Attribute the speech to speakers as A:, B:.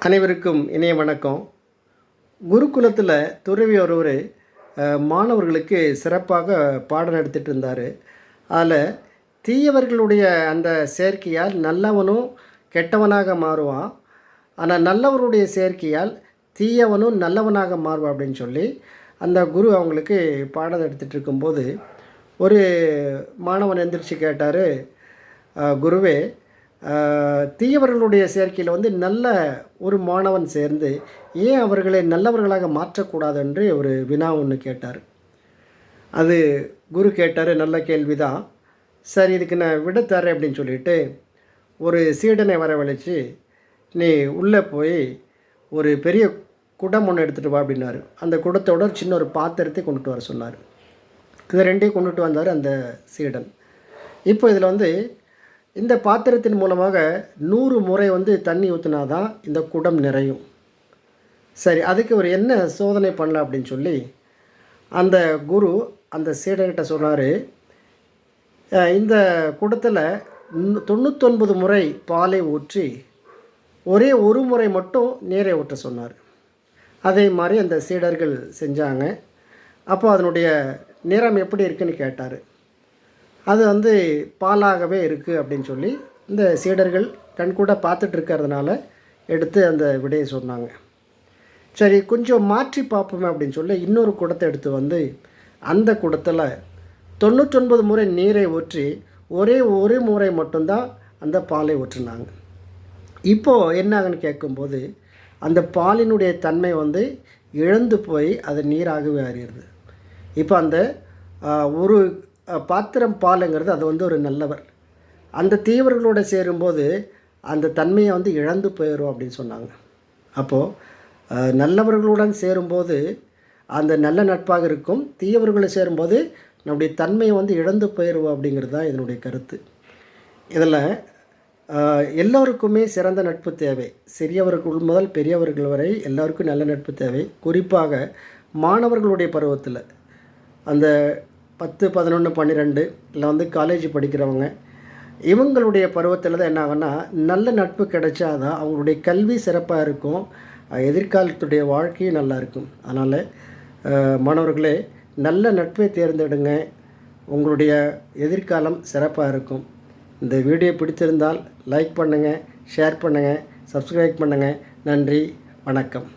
A: அனைவருக்கும் இணைய வணக்கம். குருகுலத்தில் துறவி ஒருவர் மாணவர்களுக்கு சிறப்பாக பாடம் நடத்திட்டு இருந்தார். அதில் தீயவர்களுடைய அந்த செயற்கையால் நல்லவனும் கெட்டவனாக மாறுவான், ஆனால் நல்லவருடைய செயற்கையால் தீயவனும் நல்லவனாக மாறுவான் அப்படின்னு சொல்லி அந்த குரு அவங்களுக்கு பாடம் எடுத்துகிட்டு இருக்கும்போது ஒரு மாணவன் எந்திரிச்சு கேட்டார், குருவே, தீயவர்களுடைய சேர்க்கையில் நல்ல ஒரு மாணவன் சேர்ந்து ஏன் அவர்களை நல்லவர்களாக மாற்றக்கூடாது என்று ஒரு வினா ஒன்று கேட்டார். அது குரு கேட்டார், நல்ல கேள்வி தான், சரி இதுக்கு நான் விட தரேன் அப்படின்னு சொல்லிட்டு ஒரு சீடனை வரவழைச்சி, நீ உள்ளே போய் ஒரு பெரிய குடம் ஒன்று எடுத்துகிட்டு வா அப்படின்னாரு. அந்த குடத்தோட ஒரு சின்ன ஒரு பாத்திரத்தை கொண்டுட்டு வர சொன்னார். இது ரெண்டையும் கொண்டுட்டு வந்தார் அந்த சீடன். இப்போ இதில் இந்த பாத்திரத்தின் மூலமாக 100 முறை தண்ணி ஊற்றினா தான் இந்த குடம் நிறையும். சரி, அதுக்கு ஒரு என்ன சோதனை பண்ணலாம் அப்படின்னு சொல்லி அந்த குரு அந்த சீடர்கிட்ட சொன்னார், இந்த குடத்தில் 99 முறை பாலை ஊற்றி ஒரே ஒரு முறை மட்டும் நீரை ஊற்ற சொன்னார். அதே மாதிரி அந்த சீடர்கள் செஞ்சாங்க. அப்போ அதனுடைய நிறம் எப்படி இருக்குன்னு கேட்டார். அது பாலாகவே இருக்குது அப்படின்னு சொல்லி இந்த சீடர்கள் கண்கூட பார்த்துட்டு இருக்கிறதுனால எடுத்து அந்த விடையை சொன்னாங்க. சரி, கொஞ்சம் மாற்றி பார்ப்போமே அப்படின்னு சொல்லி இன்னொரு குடத்தை எடுத்து அந்த குடத்தில் 99 முறை நீரை ஊற்றி ஒரே ஒரு முறை மட்டும்தான் அந்த பாலை ஊற்றினாங்க. இப்போது என்ன ஆகுன்னு கேட்கும்போது அந்த பாலினுடைய தன்மை இழந்து போய் அது நீராகவே அறியுது. இப்போ அந்த ஒரு பாத்திரம் பாலுங்கிறது அது ஒரு நல்லவர், அந்த தீயவர்களோடு சேரும்போது அந்த தன்மையை இழந்து போயிடும் அப்படின்னு சொன்னாங்க. அப்போது நல்லவர்களுடன் சேரும்போது அந்த நல்ல நட்பாக இருக்கும், தீயவர்களை சேரும்போது நம்முடைய தன்மையை இழந்து போயிடுவோம் அப்படிங்கிறது தான் இதனுடைய கருத்து. இதில் எல்லோருக்குமே சிறந்த நட்பு தேவை. சிறியவர்கள் முதல் பெரியவர்கள் வரை எல்லோருக்கும் நல்ல நட்பு தேவை. குறிப்பாக மாணவர்களுடைய பருவத்தில் அந்த 10, 11, 12 இல்லை காலேஜ் படிக்கிறவங்க, இவங்களுடைய பருவத்தில் தான் என்ன ஆகுன்னா, நல்ல நட்பு கிடைச்சாதான் அவங்களுடைய கல்வி சிறப்பாக இருக்கும், எதிர்காலத்துடைய வாழ்க்கையும் நல்லா இருக்கும். அதனால் மாணவர்களே, நல்ல நட்பை தேர்ந்தெடுங்க, உங்களுடைய எதிர்காலம் சிறப்பாக இருக்கும். இந்த வீடியோ பிடித்திருந்தால் லைக் பண்ணுங்கள், ஷேர் பண்ணுங்கள், சப்ஸ்கிரைப் பண்ணுங்கள். நன்றி, வணக்கம்.